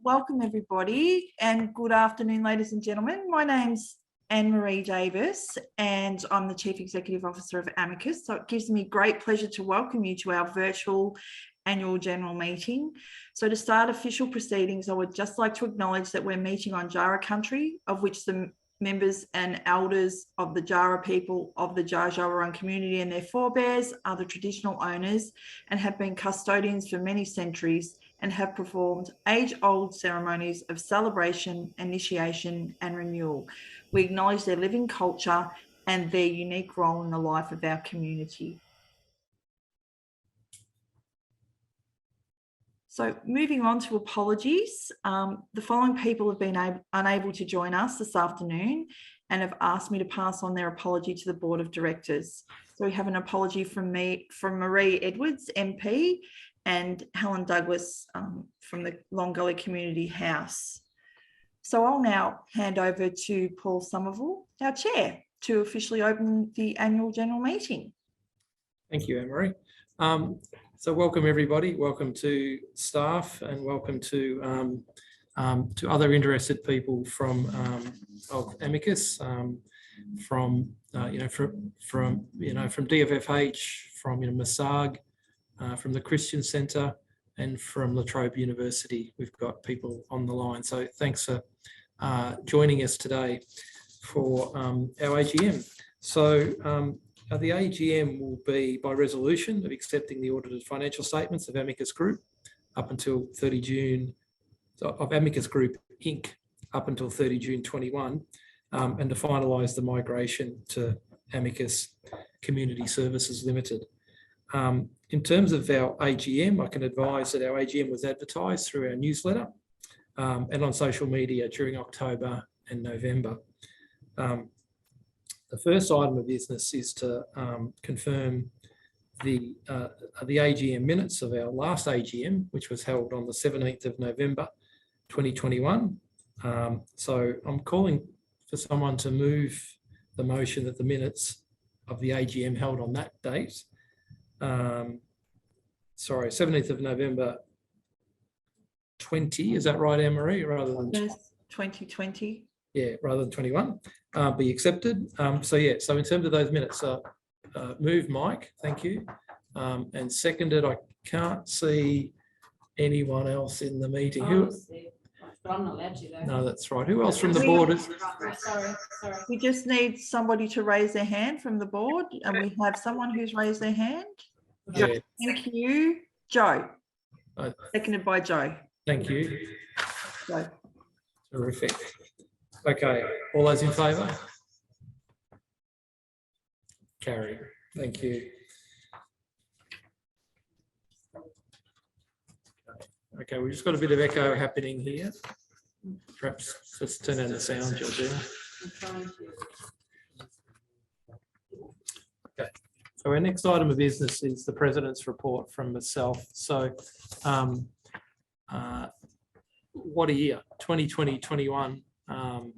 welcome everybody and good afternoon, ladies and gentlemen. My name's Anne-Marie Davis and I'm the Chief Executive Officer of Amicus. So it gives me great pleasure to welcome you to our virtual annual general meeting. So to start official proceedings, I would just like to acknowledge that we're meeting on Jara country, of which the members and elders of the Jara people of the Dja Dja Wurrung community and their forebears are the traditional owners and have been custodians for many centuries and have performed age-old ceremonies of celebration, initiation and renewal. We acknowledge their living culture and their unique role in the life of our community. So moving on to apologies, the following people have been unable to join us this afternoon and have asked me to pass on their apology to the Board of Directors. So we have an apology from Marie Edwards, MP, and Helen Douglas from the Long Gully Community House. So I'll now hand over to Paul Somerville, our Chair, to officially open the annual general meeting. Thank you, Anne-Marie. So welcome everybody, welcome to staff and welcome to other interested people from of Amicus, from DFFH, from Massag, from the Christian Centre and from La Trobe University. We've got people on the line. So thanks for joining us today for our AGM. So the AGM will be by resolution of accepting the audited financial statements of Amicus Group up until 30 June, of Amicus Group Inc. up until 30 June 21, and to finalise the migration to Amicus Community Services Limited. In terms of our AGM, I can advise that our AGM was advertised through our newsletter and on social media during October and November. The first item of business is to confirm the AGM minutes of our last AGM, which was held on the 17th of November 2021. So I'm calling for someone to move the motion that the minutes of the AGM held on that date, 17th of November 20, is that right, Anne-Marie, rather than 2020? Yeah, rather than 21, be accepted. So in terms of those minutes, move Mike, thank you. And seconded, I can't see anyone else in the meeting. But I'm not allowed to though. No, that's right. Who else from the board is? Sorry. We just need somebody to raise their hand from the board, and we have someone who's raised their hand. Yeah. Thank you, Joe. Oh. Seconded by Joe. Thank you. Joe. Terrific. Okay, all those in favour? Carry. Thank you. Okay, we've just got a bit of echo happening here. Perhaps let's turn down the sound, Georgina. Okay, so our next item of business is the President's report from myself. So what a year, 2020-21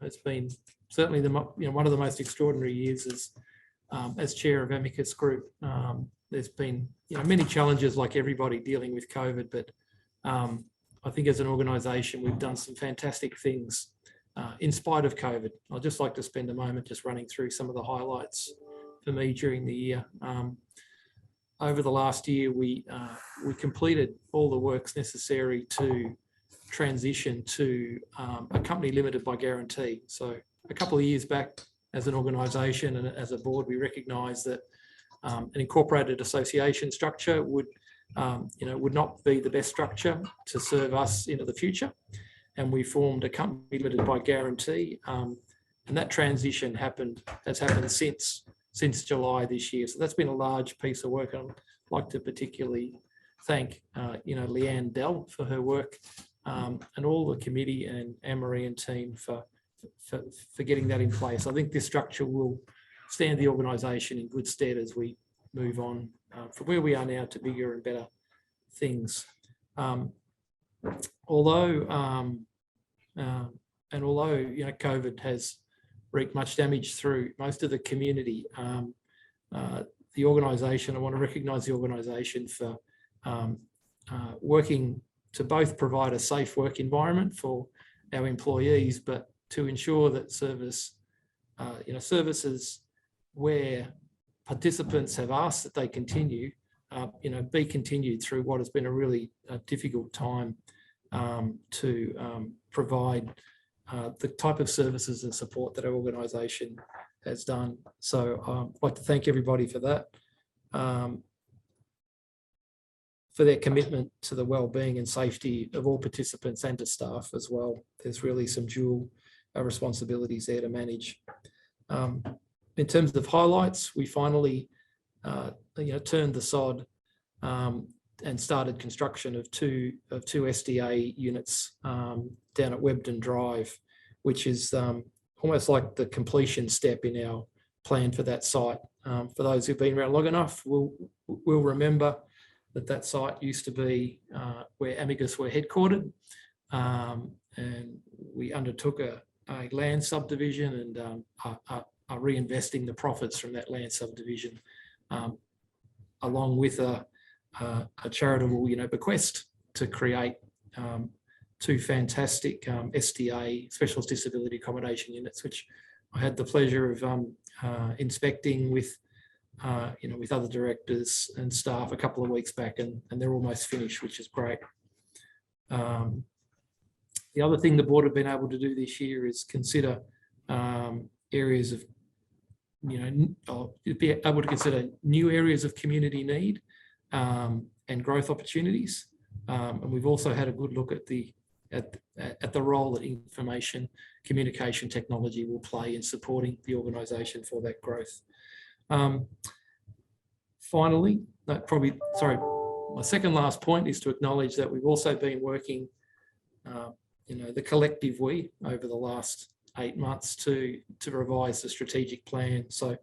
has been certainly one of the most extraordinary years as chair of Amicus Group. There's been many challenges like everybody dealing with COVID, but I think as an organisation we've done some fantastic things in spite of COVID. I'd just like to spend a moment just running through some of the highlights for me during the year. Over the last year we completed all the works necessary to transition to a company limited by guarantee. So a couple of years back, as an organisation and as a board, we recognised that an incorporated association structure would not be the best structure to serve us into the future, and we formed a company limited by guarantee, and that transition has happened since July this year. So that's been a large piece of work. I'd like to particularly thank Leanne Dell for her work. And all the committee and Anne-Marie and team for getting that in place. I think this structure will stand the organisation in good stead as we move on from where we are now to bigger and better things. Although COVID has wreaked much damage through most of the community, the organisation, I want to recognise the organisation for working to both provide a safe work environment for our employees, but to ensure that services where participants have asked that they continue, be continued through what has been a really difficult time to provide the type of services and support that our organisation has done. So I'd like to thank everybody for that, for their commitment to the wellbeing and safety of all participants and to staff as well. There's really some dual responsibilities there to manage. In terms of highlights, we finally turned the sod and started construction of two SDA units down at Webden Drive, which is almost like the completion step in our plan for that site. For those who've been around long enough, will remember that site used to be where Amicus were headquartered, and we undertook a land subdivision and are reinvesting the profits from that land subdivision, along with a charitable, bequest to create two fantastic SDA, specialist disability accommodation units, which I had the pleasure of inspecting with other directors and staff a couple of weeks back, and they're almost finished, which is great. The other thing the board have been able to do this year is consider areas of, be able to consider new areas of community need and growth opportunities. And we've also had a good look at the role that information communication technology will play in supporting the organisation for that growth. Finally, my second last point is to acknowledge that we've also been working, the collective we, over the last 8 months to revise the strategic plan. So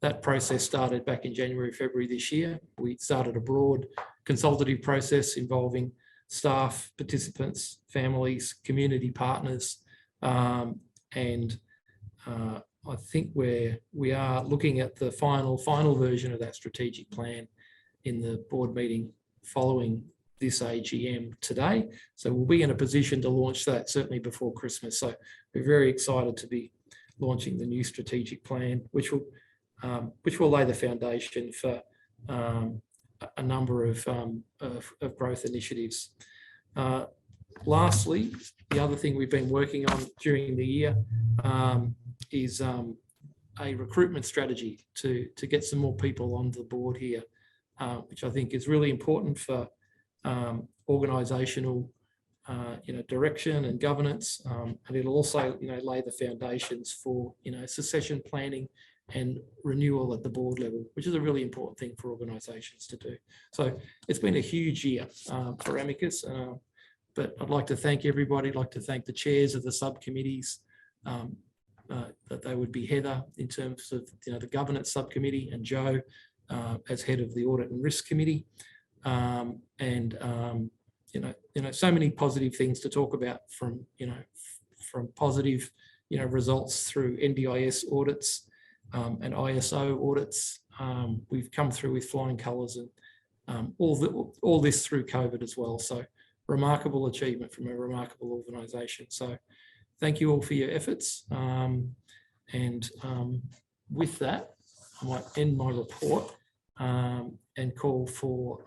that process started back in January, February this year. We started a broad consultative process involving staff, participants, families, community partners, and I think we are looking at the final version of that strategic plan in the board meeting following this AGM today. So we'll be in a position to launch that certainly before Christmas. So we're very excited to be launching the new strategic plan, which will lay the foundation for a number of growth initiatives. Lastly, the other thing we've been working on during the year is a recruitment strategy to get some more people on the board here, which I think is really important for organisational direction and governance, and it'll also lay the foundations for succession planning and renewal at the board level, which is a really important thing for organisations to do. So it's been a huge year for Amicus, but I'd like to thank everybody. I'd like to thank the chairs of the subcommittees, that they would be Heather in terms of the governance subcommittee, and Joe as head of the audit and risk committee, and so many positive things to talk about, from positive results through NDIS audits and ISO audits. We've come through with flying colours, and all this through COVID as well. So remarkable achievement from a remarkable organisation. So thank you all for your efforts. With that, I might end my report and call for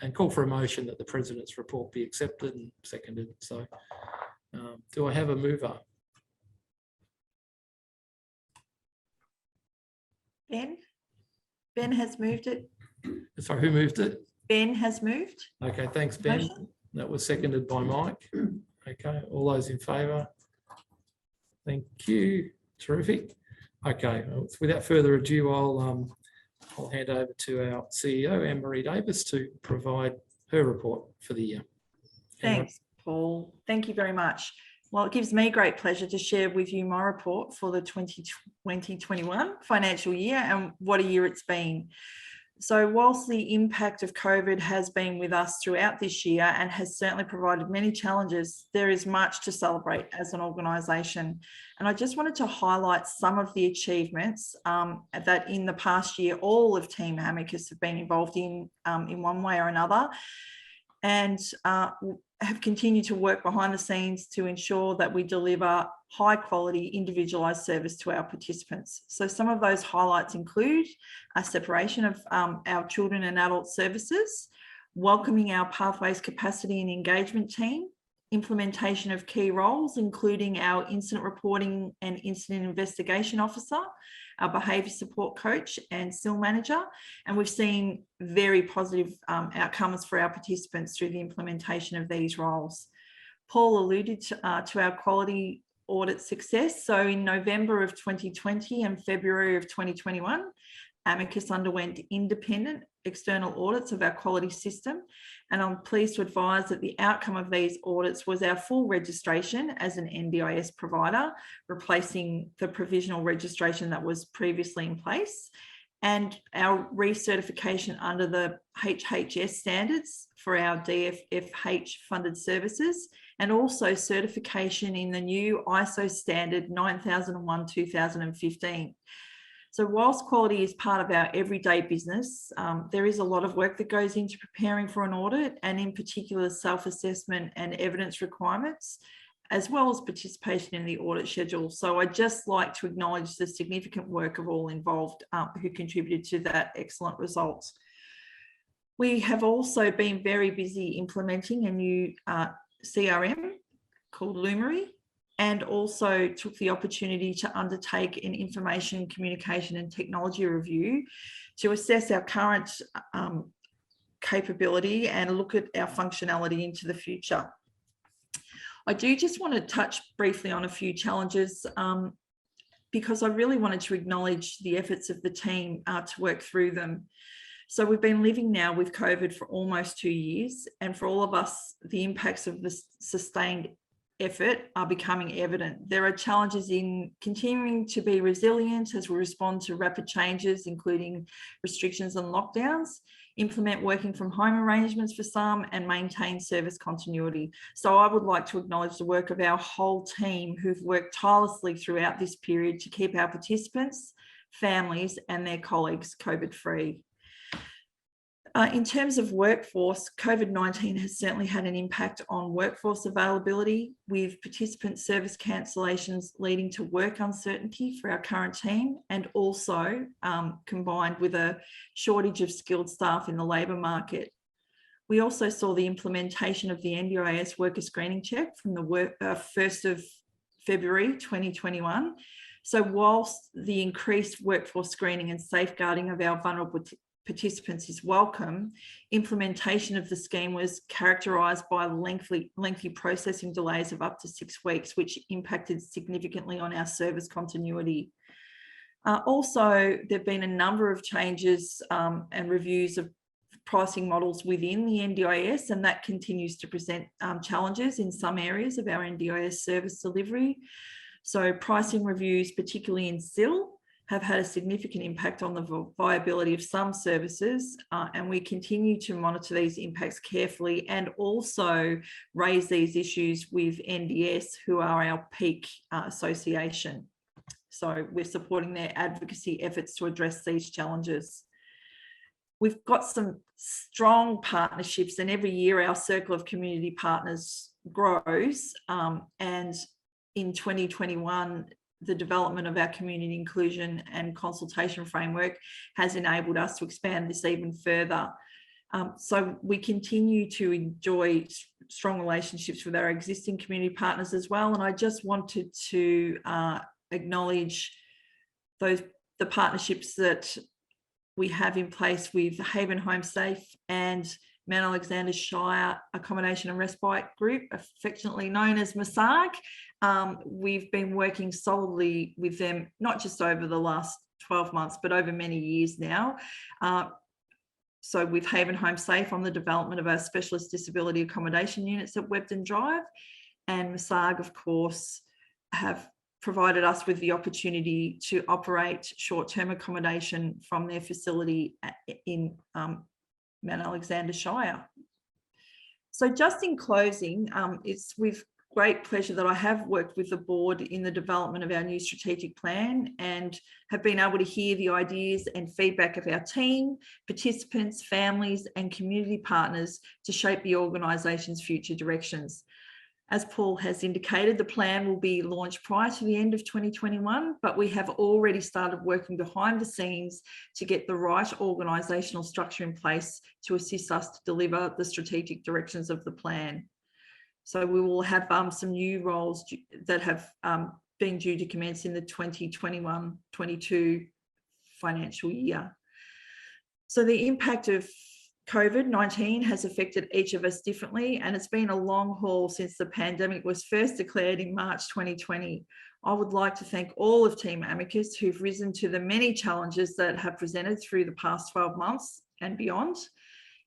a motion that the President's report be accepted and seconded. So do I have a mover? Ben has moved it. Sorry, who moved it? Ben has moved. Okay, thanks, Ben. Motion. That was seconded by Mike. Okay, all those in favour? Thank you. Terrific. Okay, well, without further ado, I'll hand over to our CEO, Anne-Marie Davis, to provide her report for the year. Thanks, Paul. Thank you very much. Well, it gives me great pleasure to share with you my report for the 2020-21 financial year, and what a year it's been. So whilst the impact of COVID has been with us throughout this year and has certainly provided many challenges, there is much to celebrate as an organisation. And I just wanted to highlight some of the achievements that in the past year all of Team Amicus have been involved in one way or another. and have continued to work behind the scenes to ensure that we deliver high quality individualised service to our participants. So some of those highlights include a separation of our children and adult services, welcoming our Pathways Capacity and Engagement team, implementation of key roles, including our incident reporting and incident investigation officer, our behaviour support coach and SIL manager. And we've seen very positive outcomes for our participants through the implementation of these roles. Paul alluded to our quality audit success. So in November of 2020 and February of 2021, Amicus underwent independent external audits of our quality system, and I'm pleased to advise that the outcome of these audits was our full registration as an NDIS provider, replacing the provisional registration that was previously in place, and our recertification under the HHS standards for our DFFH funded services, and also certification in the new ISO standard 9001-2015. So whilst quality is part of our everyday business, there is a lot of work that goes into preparing for an audit, and in particular self-assessment and evidence requirements, as well as participation in the audit schedule. So I'd just like to acknowledge the significant work of all involved who contributed to that excellent result. We have also been very busy implementing a new CRM called Lumery, and also took the opportunity to undertake an information communication and technology review to assess our current capability and look at our functionality into the future. I do just want to touch briefly on a few challenges because I really wanted to acknowledge the efforts of the team to work through them. So we've been living now with COVID for almost 2 years, and for all of us, the impacts of this sustained effort are becoming evident. There are challenges in continuing to be resilient as we respond to rapid changes, including restrictions and lockdowns, implement working from home arrangements for some, and maintain service continuity. So I would like to acknowledge the work of our whole team who've worked tirelessly throughout this period to keep our participants, families, and their colleagues COVID-free. In terms of workforce, COVID-19 has certainly had an impact on workforce availability, with participant service cancellations leading to work uncertainty for our current team, and also combined with a shortage of skilled staff in the labour market. We also saw the implementation of the NDIS worker screening check from the 1st of February 2021. So whilst the increased workforce screening and safeguarding of our vulnerable participants is welcome, implementation of the scheme was characterised by lengthy processing delays of up to 6 weeks, which impacted significantly on our service continuity. Also, there have been a number of changes and reviews of pricing models within the NDIS, and that continues to present challenges in some areas of our NDIS service delivery. So pricing reviews, particularly in SIL, have had a significant impact on the viability of some services, and we continue to monitor these impacts carefully and also raise these issues with NDS, who are our peak association. So we're supporting their advocacy efforts to address these challenges. We've got some strong partnerships, and every year our circle of community partners grows, and in 2021, the development of our community inclusion and consultation framework has enabled us to expand this even further. So we continue to enjoy strong relationships with our existing community partners as well. And I just wanted to acknowledge the partnerships that we have in place with Haven Home Safe and Mount Alexander Shire Accommodation and Respite Group, affectionately known as MASAG. We've been working solidly with them, not just over the last 12 months, but over many years now. So with Haven Home Safe on the development of our specialist disability accommodation units at Webden Drive, and MASAG, of course, have provided us with the opportunity to operate short-term accommodation from their facility in Mount Alexander Shire. So just in closing, we've great pleasure that I have worked with the board in the development of our new strategic plan and have been able to hear the ideas and feedback of our team, participants, families and community partners to shape the organisation's future directions. As Paul has indicated, the plan will be launched prior to the end of 2021, but we have already started working behind the scenes to get the right organisational structure in place to assist us to deliver the strategic directions of the plan. So we will have some new roles that have been due to commence in the 2021-22 financial year. So the impact of COVID-19 has affected each of us differently, and it's been a long haul since the pandemic was first declared in March 2020. I would like to thank all of Team Amicus who've risen to the many challenges that have presented through the past 12 months and beyond,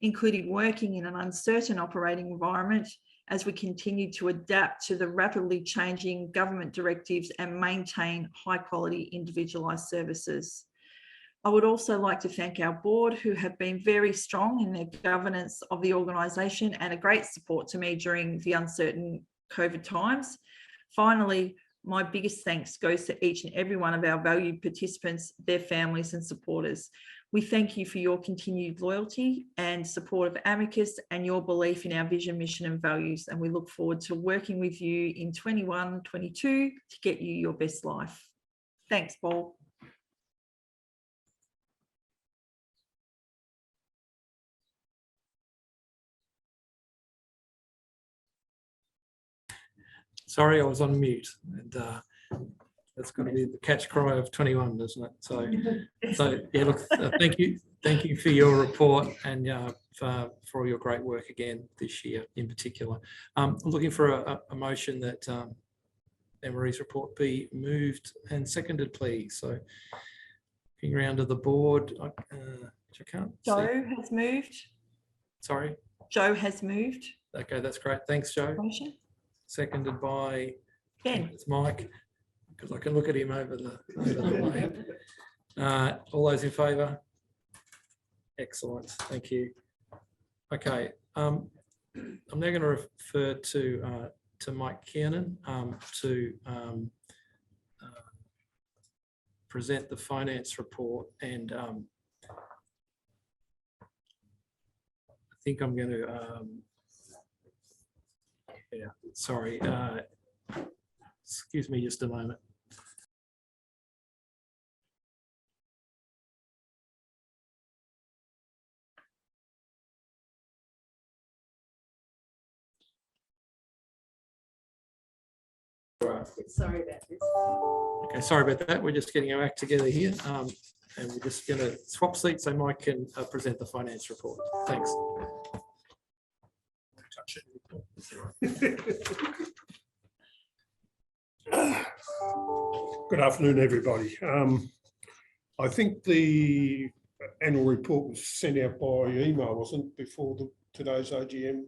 including working in an uncertain operating environment as we continue to adapt to the rapidly changing government directives and maintain high quality individualised services. I would also like to thank our board who have been very strong in their governance of the organisation and a great support to me during the uncertain COVID times. Finally, my biggest thanks goes to each and every one of our valued participants, their families and supporters. We thank you for your continued loyalty and support of Amicus and your belief in our vision, mission and values. And we look forward to working with you in 21-22 to get you your best life. Thanks, Paul. Sorry, I was on mute, and that's going to be the catch cry of 21, isn't it? So yeah, look, thank you for your report and for all your great work again this year in particular. I'm looking for a motion that Anne-Marie's report be moved and seconded, please. So looking around to the board, which I can't see. Joe has moved. Sorry? Joe has moved. Okay, that's great. Thanks, Joe. Motion. Seconded by Ben. It's Mike, because I can look at him over the way. All those in favour? Excellent, thank you. Okay, I'm now going to refer to Mike Kiernan to present the finance report, and I think I'm going to. Yeah, sorry. Excuse me just a moment. Sorry about this. Okay, sorry about that. We're just getting our act together here. And we're just going to swap seats so Mike can present the finance report. Thanks. Good afternoon, everybody. I think the annual report was sent out by email, wasn't it, before today's AGM?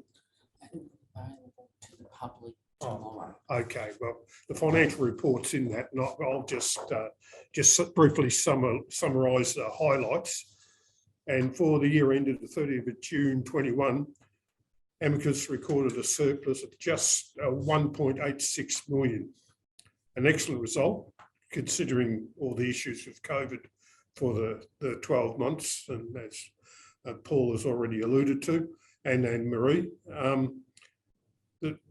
Available to the public tomorrow. Okay, well, the financial report's in that, and I'll just briefly summarise the highlights. And for the year ended the 30th of June 21, Amicus recorded a surplus of just 1.86 million. An excellent result, considering all the issues with COVID for the 12 months, and as Paul has already alluded to, and Anne-Marie.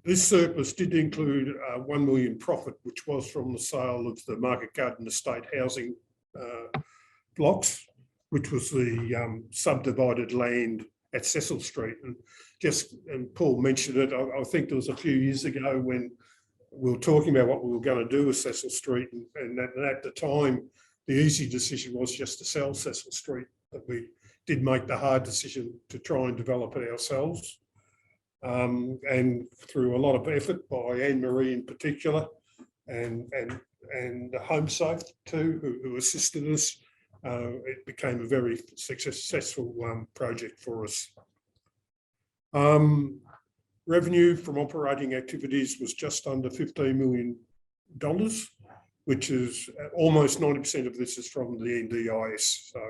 This surplus did include 1 million profit, which was from the sale of the Market Garden Estate housing blocks, which was the subdivided land at Cecil Street. And Paul mentioned it, I think there was a few years ago when we were talking about what we were going to do with Cecil Street, and at the time, the easy decision was just to sell Cecil Street, but we did make the hard decision to try and develop it ourselves. And through a lot of effort by Anne-Marie in particular, and HomeSafe too, who assisted us, it became a very successful project for us. Revenue from operating activities was just under $15 million, which is almost 90% of this is from the NDIS. So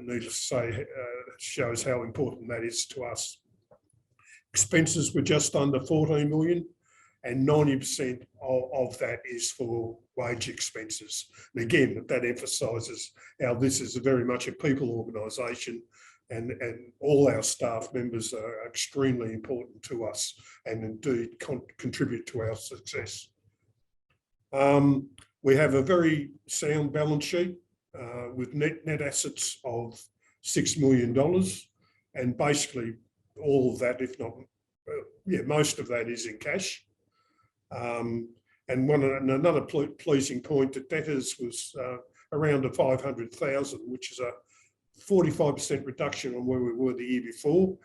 needless to say, shows how important that is to us. Expenses were just under 14 million, and 90% of that is for wage expenses. And again, that emphasises how this is very much a people organisation, and all our staff members are extremely important to us and indeed contribute to our success. We have a very sound balance sheet with net assets of $6 million, and basically all of that, if not, most of that is in cash. And another pleasing point, that debtors was around a 500,000, which is a 45% reduction on where we were the year before,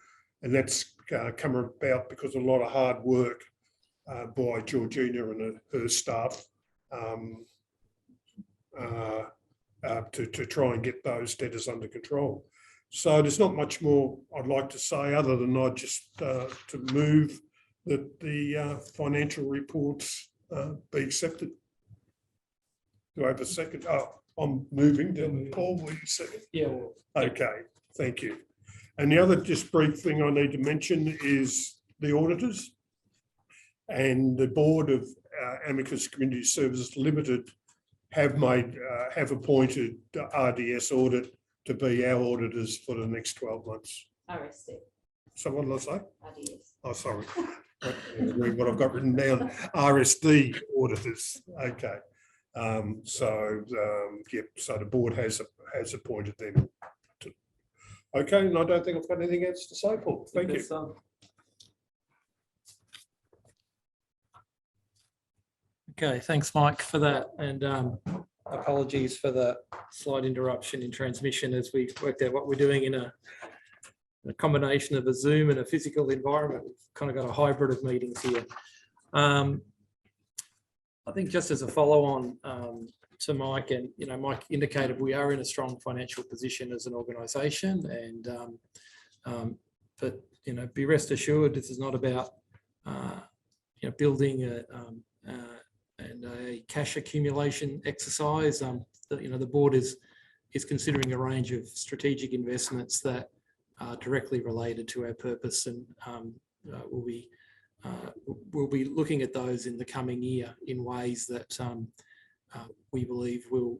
and that's come about because of a lot of hard work by Georgina and her staff to try and get those debtors under control. So there's not much more I'd like to say, other than I'd just to move that the financial reports be accepted. Do I have a second? Oh, I'm moving. Paul, will you second? Yeah. Okay, thank you. And the other just brief thing I need to mention is the auditors and the board of Amicus Community Services Limited have appointed RDS Audit to be our auditors for the next 12 months. RSD. So what did I say? RDS. Oh, sorry. Read what I've got written down. RSD auditors. Okay. So the board has appointed them. Okay, and I don't think I've got anything else to say, Paul. Thank you. Okay, thanks, Mike, for that, and apologies for the slight interruption in transmission as we worked out what we're doing in a combination of a Zoom and a physical environment. We've kind of got a hybrid of meetings here. I think just as a follow-on to Mike, and Mike indicated we are in a strong financial position as an organisation, and but be rest assured this is not about building a cash accumulation exercise. The board is considering a range of strategic investments that are directly related to our purpose, and we'll be looking at those in the coming year in ways that we believe will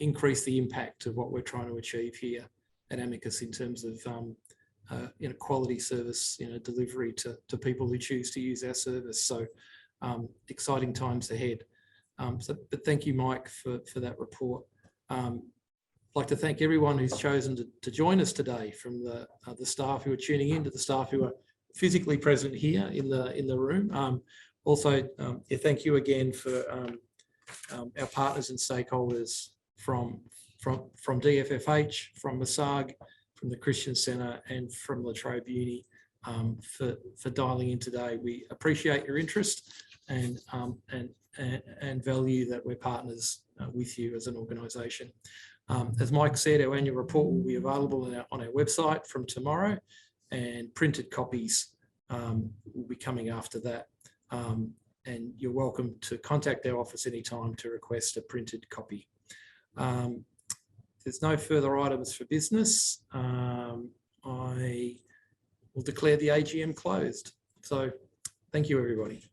increase the impact of what we're trying to achieve here at Amicus in terms of quality service delivery to people who choose to use our service. So exciting times ahead. But thank you, Mike, for that report. I'd like to thank everyone who's chosen to join us today, from the staff who are tuning in to the staff who are physically present here in the room. Also, thank you again for our partners and stakeholders from DFFH, from Masag, from the Christian Centre, and from La Trobe Uni for dialing in today. We appreciate your interest and value that we're partners with you as an organisation. As Mike said, our annual report will be available on our website from tomorrow, and printed copies will be coming after that. And you're welcome to contact our office anytime to request a printed copy. There's no further items for business. I will declare the AGM closed. So thank you, everybody.